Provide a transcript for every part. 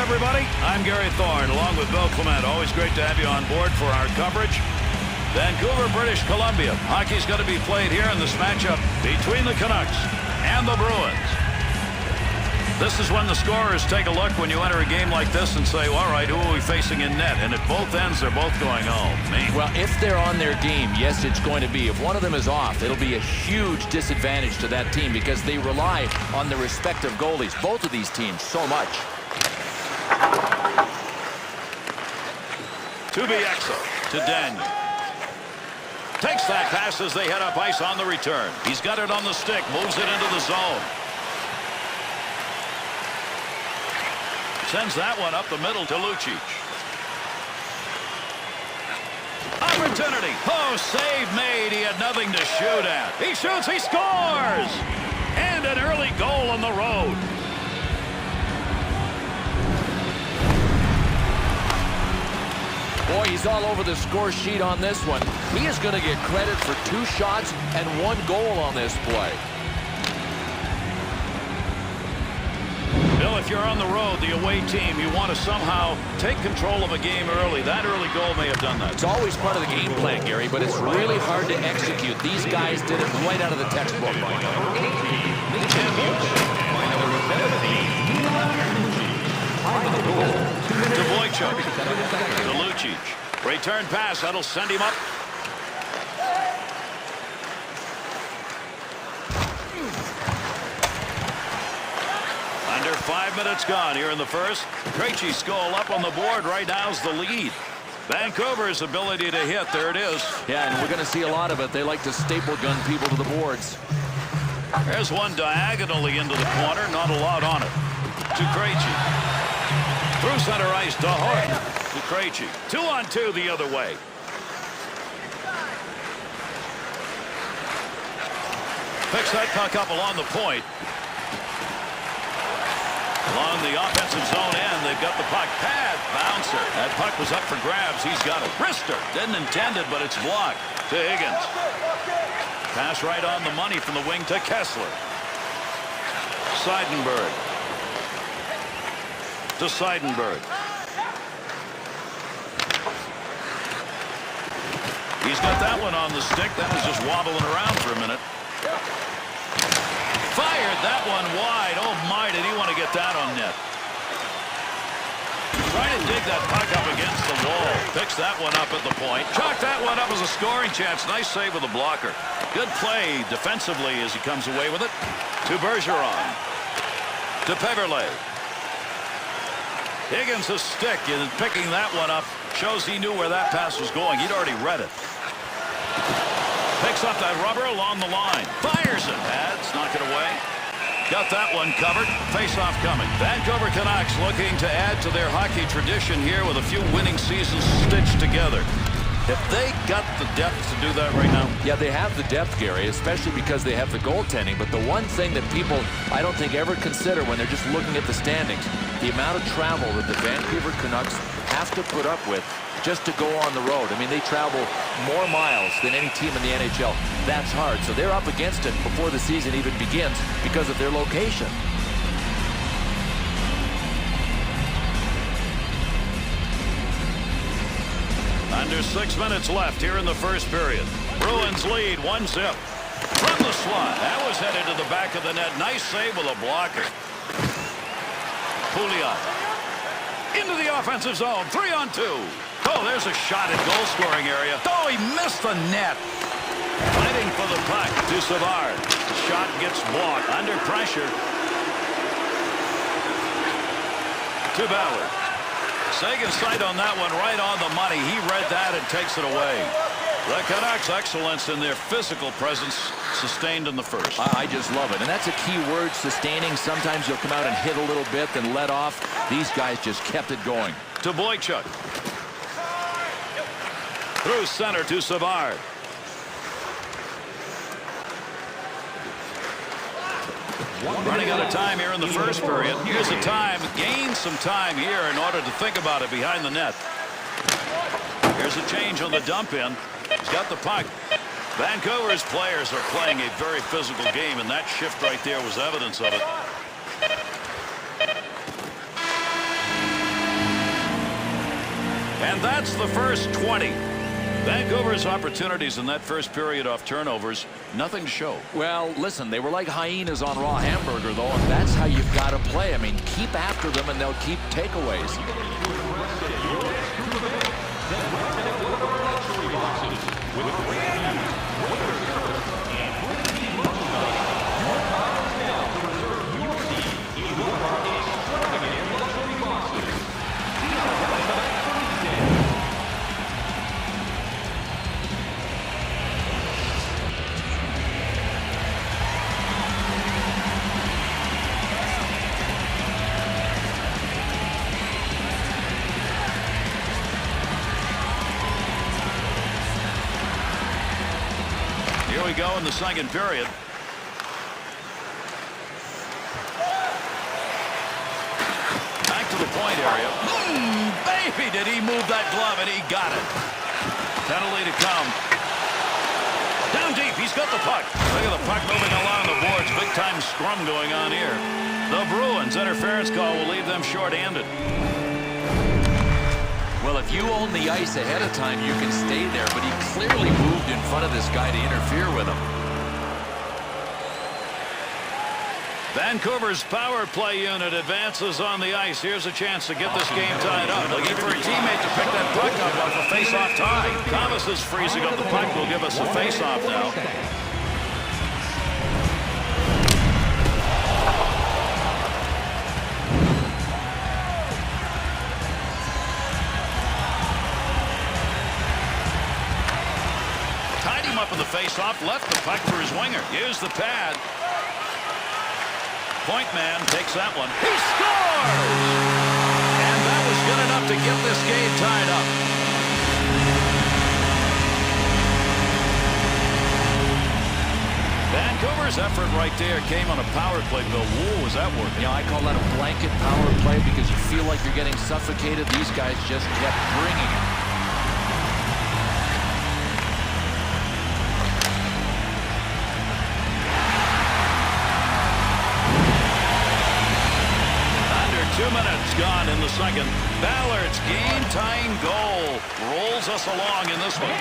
everybody. I'm Gary Thorne, along with Bill Clement. Always great to have you on board for our coverage. Vancouver, British Columbia. Hockey's going to be played here in this matchup between the Canucks and the Bruins. This is when the scorers take a look when you enter a game like this and say, all right, who are we facing in net? And at both ends, they're both going, oh, me. Well, if they're on their game, yes, it's going to be. If one of them is off, it'll be a huge disadvantage to that team because they rely on the respective goalies, both of these teams, so much. To Bieksa, to Daniel. Takes that pass as they head up ice on the return. He's got it on the stick, moves it into the zone. Sends that one up the middle to Lucic. Opportunity. Oh, save made. He had nothing to shoot at. He shoots, he scores! And an early goal on the road. Boy, he's all over the score sheet on this one. He is going to get credit for 2 shots and 1 goal on this play. Bill, if you're on the road, the away team, you want to somehow take control of a game early. That early goal may have done that. It's always part of the game plan, Gary, but it's really hard to execute. These guys did it right out of the textbook. To Boychuk. To Lucic. Return pass. That'll send him up. Under 5 minutes gone here in the first. Krejci's goal up on the board right now is the lead. Vancouver's ability to hit, there it is. Yeah, and we're going to see a lot of it. They like to staple gun people to the boards. There's one diagonally into the corner, not a lot on it. To Krejci. Through center ice to Horton. To Krejci. 2-on-2 the other way. Picks that puck up along the point. Along the offensive zone end, they've got the puck. Pad bouncer. That puck was up for grabs. He's got it. Wrister. Didn't intend it, but it's blocked. To Higgins. Pass right on the money from the wing to Kessler. Seidenberg. To Seidenberg. He's got that one on the stick. That was just wobbling around for a minute. Fired that one wide. Oh my, did he want to get that on net. Trying to dig that puck up against the wall. Picks that one up at the point. Chalked that one up as a scoring chance. Nice save with the blocker. Good play defensively as he comes away with it. To Bergeron. To Peverley. Higgins' stick and picking that one up shows he knew where that pass was going. He'd already read it. Picks up that rubber along the line. Fires it. Pads, knock it away. Got that one covered. Face-off coming. Vancouver Canucks looking to add to their hockey tradition here with a few winning seasons stitched together. Have they got the depth to do that right now? Yeah, they have the depth, Gary, especially because they have the goaltending. But the one thing that people, I don't think, ever consider when they're just looking at the standings, the amount of travel that the Vancouver Canucks have to put up with just to go on the road. I mean, they travel more miles than any team in the NHL. That's hard. So they're up against it before the season even begins because of their location. Under 6 minutes left here in the first period. Bruins lead 1-0. From the slot. That was headed to the back of the net. Nice save with a blocker. Pouliot. Into the offensive zone. 3-on-2. Oh, there's a shot at goal-scoring area. Oh, he missed the net. Fighting for the puck to Savard. Shot gets blocked. Under pressure. To Ballard. Sagan's sight on that one right on the money. He read that and takes it away. The Canucks' excellence in their physical presence sustained in the first. I just love it. And that's a key word, sustaining. Sometimes you'll come out and hit a little bit, then let off. These guys just kept it going. To Boychuk. Through center to Savard. Running out of time here in the first period. Here's a time. Gain some time here in order to think about it behind the net. Here's a change on the dump in. He's got the puck. Vancouver's players are playing a very physical game, and that shift right there was evidence of it. And that's the first 20. Vancouver's opportunities in that first period off turnovers, nothing to show. Well, listen, they were like hyenas on raw hamburger, though, and that's how you've got to play. I mean, keep after them, and they'll keep takeaways. Here we go in the second period. Back to the point area. Baby, did he move that glove, and he got it. Penalty to come. Down deep, he's got the puck. Look at the puck moving along the boards. Big time scrum going on here. The Bruins' interference call will leave them short-handed. Well, if you own the ice ahead of time, you can stay there, but he clearly moved in front of this guy to interfere with him. Vancouver's power play unit advances on the ice. Here's a chance to get this game tied up. Looking for a teammate to pick that puck up off a face-off tie. Thomas is freezing up the puck. Will give us a face-off now. Tied him up in the face-off, left the puck for his winger. Here's the pad. Point man takes that one. He scores! And that was good enough to get this game tied up. Vancouver's effort right there came on a power play. Bill, whoa, was that working? Yeah, I call that a blanket power play because you feel like you're getting suffocated. These guys just kept bringing it. Under 2 minutes gone in the second. Ballard's game-tying goal rolls us along in this one.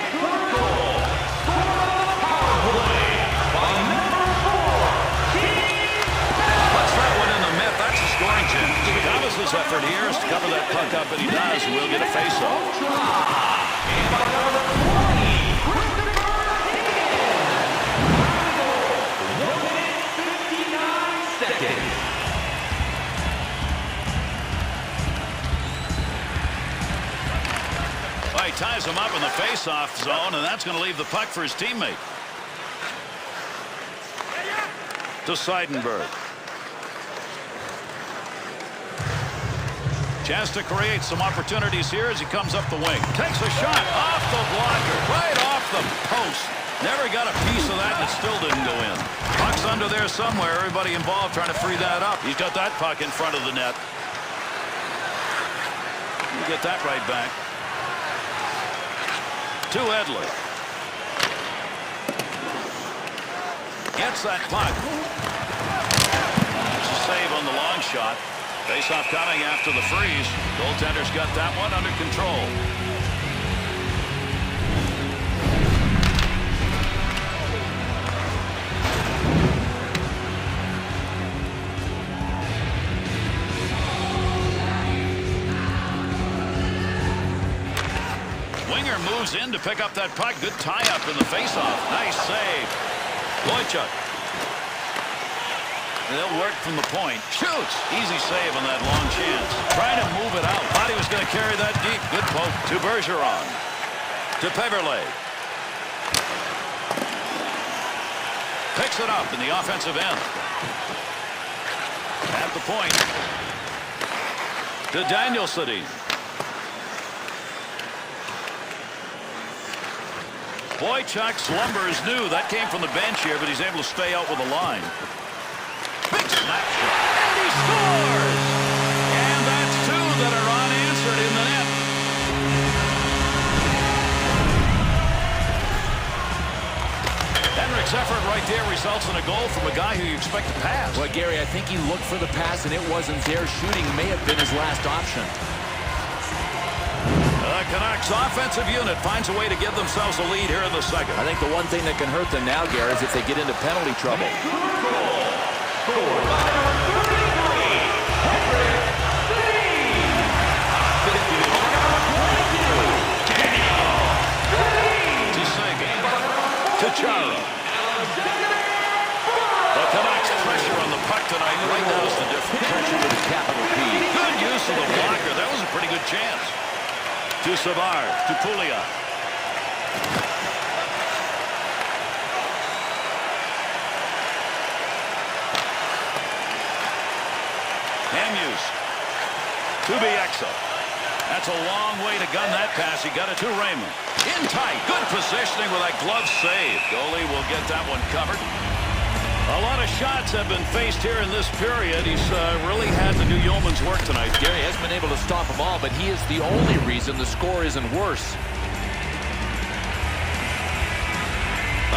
Puts that one in the net. That's a scoring chance. Thomas's effort here is to cover that puck up, and he does, and we'll get a face-off. Well, he ties him up in the face-off zone, and that's going to leave the puck for his teammate. To Seidenberg. Chance to create some opportunities here as he comes up the wing. Takes a shot off the blocker, right off the post. Never got a piece of that, and it still didn't go in. Puck's under there somewhere. Everybody involved trying to free that up. He's got that puck in front of the net. You get that right back. To Edley. Gets that puck. It's a save on the long shot. Face-off coming after the freeze. Goaltender's got that one under control. Winger moves in to pick up that puck. Good tie-up in the face-off. Nice save. Boychuk. They'll work from the point. Shoots. Easy save on that long chance. Trying to move it out. Thought he was going to carry that deep. Good poke to Bergeron. To Peverley. Picks it up in the offensive end. At the point. To Danielson. Boychuk slumbers new. That came from the bench here, but he's able to stay out with the line. Big snap shot. And he scores! And that's two that are unanswered in the net. Henrik's effort right there results in a goal from a guy who you expect to pass. Well, Gary, I think he looked for the pass, and it wasn't there. Shooting may have been his last option. A Canucks offensive unit finds a way to give themselves a lead here in the second. I think the one thing that can hurt them now, Gary, is if they get into penalty trouble. To Chara. The Canucks pressure on the puck tonight. Right now is the difference. Pressure with a capital P. Good use of the blocker. That was a pretty good chance. To Savard. To Pouliot. Hamuse. To Bieksa. That's a long way to gun that pass. He got it to Raymond. In tight. Good positioning with that glove save. Goalie will get that one covered. A lot of shots have been faced here in this period. He's really had to do yeoman's work tonight. Gary has been able to stop them all, but he is the only reason the score isn't worse.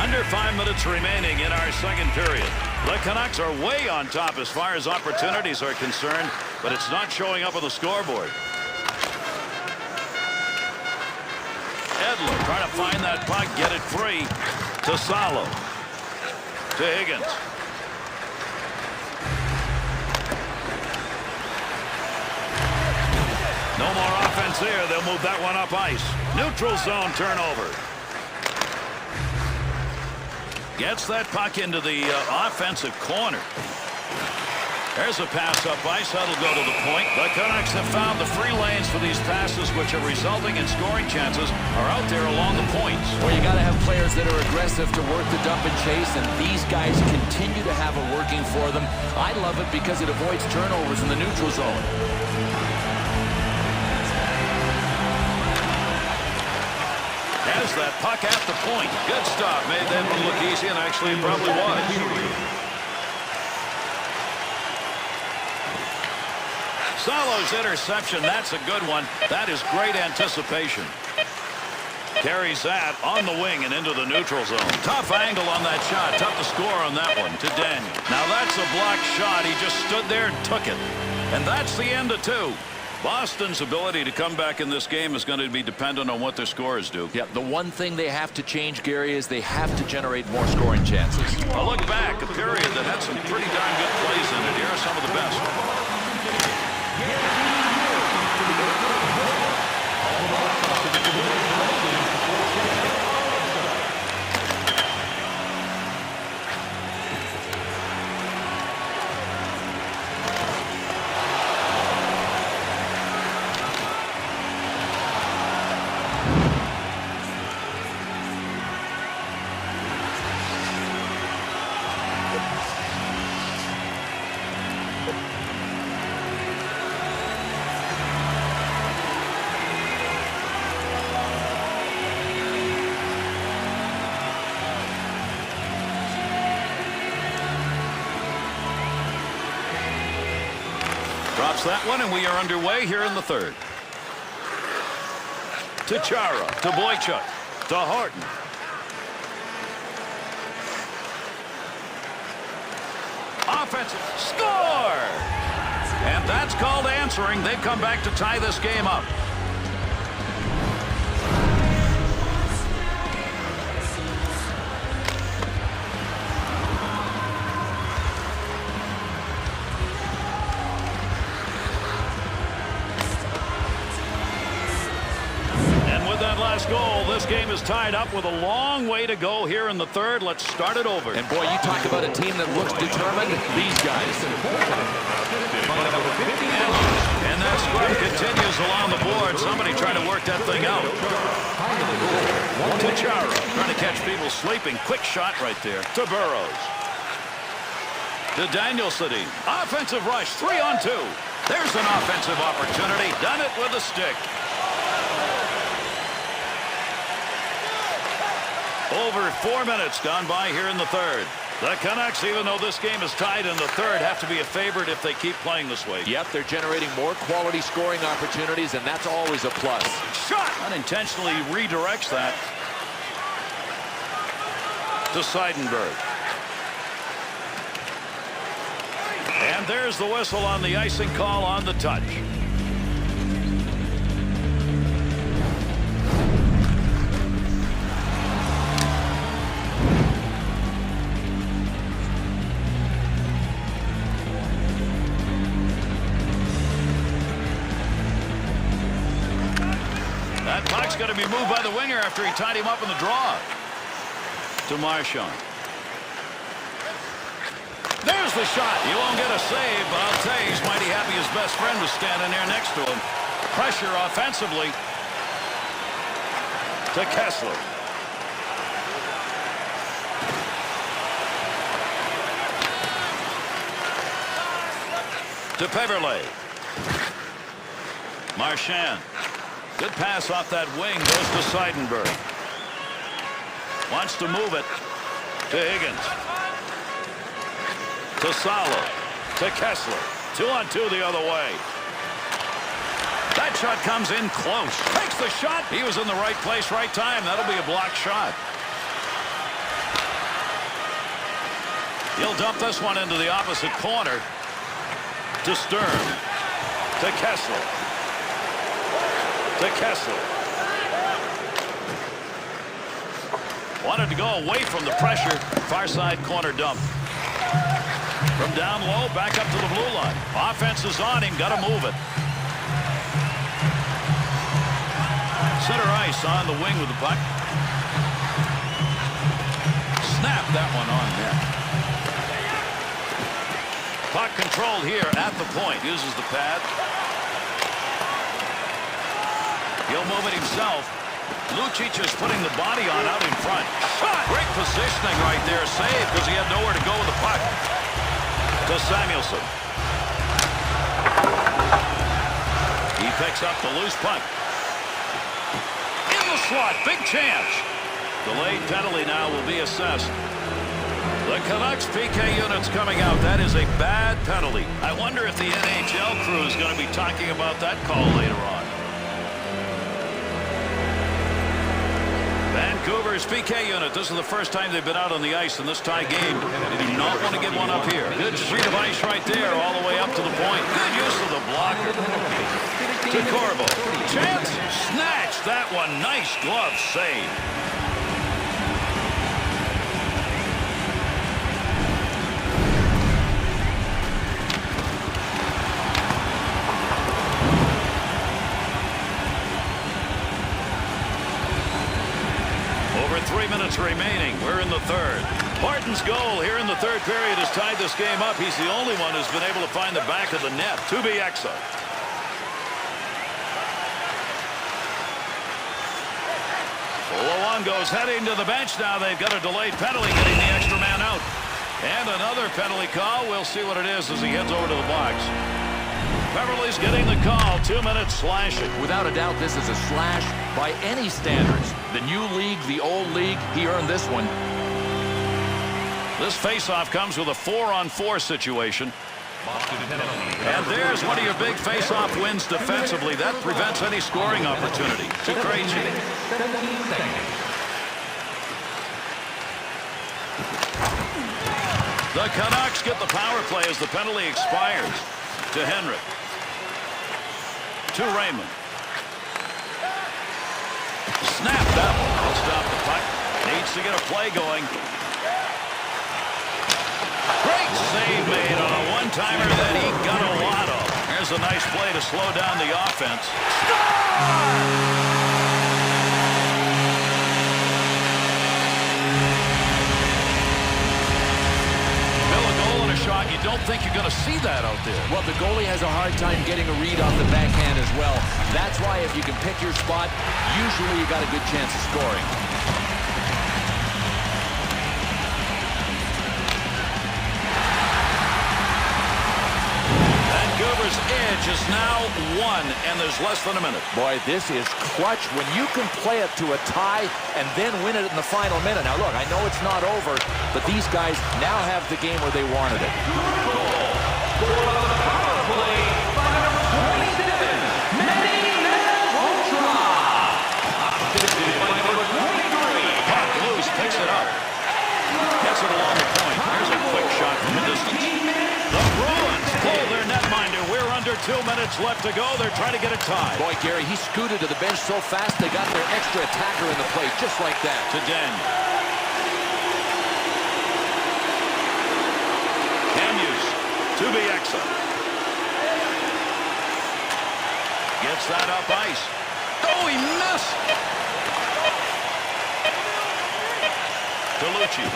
Under 5 minutes remaining in our second period. The Canucks are way on top as far as opportunities are concerned, but it's not showing up on the scoreboard. Edler trying to find that puck, get it free to Salo. To Higgins. No more offense here. They'll move that one up ice. Neutral zone turnover. Gets that puck into the offensive corner. There's a pass up ice. That'll go to the point. The Canucks have found the free lanes for these passes, which are resulting in scoring chances, are out there along the points. Well, you got to have players that are aggressive to work the dump and chase, and these guys continue to have it working for them. I love it because it avoids turnovers in the neutral zone. Has that puck at the point. Good stop. Made that one look easy, and actually it probably was. Salo's interception, that's a good one. That is great anticipation. Carries that on the wing and into the neutral zone. Tough angle on that shot. Tough to score on that one to Daniel. Now that's a blocked shot. He just stood there and took it. And that's the end of two. Boston's ability to come back in this game is going to be dependent on what their scores do. Yeah, the one thing they have to change, Gary, is they have to generate more scoring chances. A look back, a period that had some pretty darn good plays in it. Here are some of the best. Drops that one, and we are underway here in the third. To Chara, to Boychuk, to Horton. Offensive score! And that's called answering. They've come back to tie this game up. Goal. This game is tied up with a long way to go here in the third. Let's start it over. And boy, you talk about a team that looks determined. These guys. And that scrum continues along the board. Somebody trying to work that thing out. To Chara, trying to catch people sleeping. Quick shot right there. To Burrows. To Danielson. Offensive rush. 3-on-2. There's an offensive opportunity. Done it with a stick. Over 4 minutes gone by here in the third. The Canucks, even though this game is tied in the third, have to be a favorite if they keep playing this way. Yep, they're generating more quality scoring opportunities, and that's always a plus. Shot! Unintentionally redirects that to Seidenberg. And there's the whistle on the icing call on the touch. That's going to be moved by the winger after he tied him up in the draw. To Marchand. There's the shot. He won't get a save, but I'll tell you, he's mighty happy his best friend was standing there next to him. Pressure offensively to Kessler. To Peverley. Marchand. Good pass off that wing. Goes to Seidenberg. Wants to move it to Higgins. To Salo. To Kessler. 2-on-2 the other way. That shot comes in close. Takes the shot. He was in the right place, right time. That'll be a blocked shot. He'll dump this one into the opposite corner. To Stern. To Kessler. To Kessler. Wanted to go away from the pressure. Far side corner dump. From down low, back up to the blue line. Offense is on him. Got to move it. Center ice on the wing with the puck. Snap that one on net. Puck controlled here at the point. Uses the pad. He'll move it himself. Lucic is putting the body on out in front. Shot! Great positioning right there. Save because he had nowhere to go with the puck. To Samuelson. He picks up the loose puck. In the slot. Big chance. Delayed penalty now will be assessed. The Canucks PK unit's coming out. That is a bad penalty. I wonder if the NHL crew is going to be talking about that call later on. Vancouver's PK unit. This is the first time they've been out on the ice in this tie game. They do not want to get one up here. Good sheet of ice right there all the way up to the point. Good use of the blocker. To Corbo. Chance. Snatch that one. Nice glove save. Over 3 minutes remaining. We're in the third. Martin's goal here in the third period has tied this game up. He's the only one who's been able to find the back of the net. To Bieksa. Luongo's heading to the bench now. They've got a delayed penalty, getting the extra man out. And another penalty call. We'll see what it is as he heads over to the box. Beverly's getting the call. 2 minutes slashing. Without a doubt, this is a slash by any standards. The new league, the old league, he earned this one. This faceoff comes with a 4-on-4 situation. And there's one of your big faceoff wins defensively. That prevents any scoring opportunity. To Krejci. The Canucks get the power play as the penalty expires. To Henrik. To Raymond. Snap that one. He'll stop the puck. Needs to get a play going. Great save made on a one-timer that he got a lot of. Here's a nice play to slow down the offense. Bill, a goal and a shot. You don't think you're going to see that out there. Well, the goalie has a hard time getting a read off the backhand as well. That's why if you can pick your spot, usually you got a good chance of scoring. Vancouver's edge is now 1, and there's less than a minute. Boy, this is clutch when you can play it to a tie and then win it in the final minute. Now, look, I know it's not over, but these guys now have the game where they wanted it. Puck loose, picks it up. Gets it along the point. Here's a quick shot from the distance. The Bruins pull their netminder. We're under 2 minutes left to go. They're trying to get it tied. Boy, Gary, he scooted to the bench so fast they got their extra attacker in the play, just like that. To Daniel. Camus. To Bieksa. Gets that up ice. Oh, he missed. DeLucci.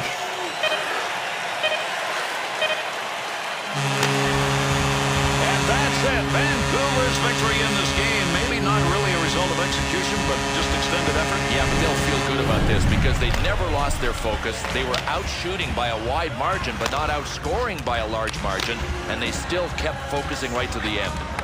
And that's it. Vancouver's victory in this game. Maybe not really a result of execution, but just extended effort. Yeah, but they'll feel good about this because they never lost their focus. They were out shooting by a wide margin, but not outscoring by a large margin, and they still kept focusing right to the end.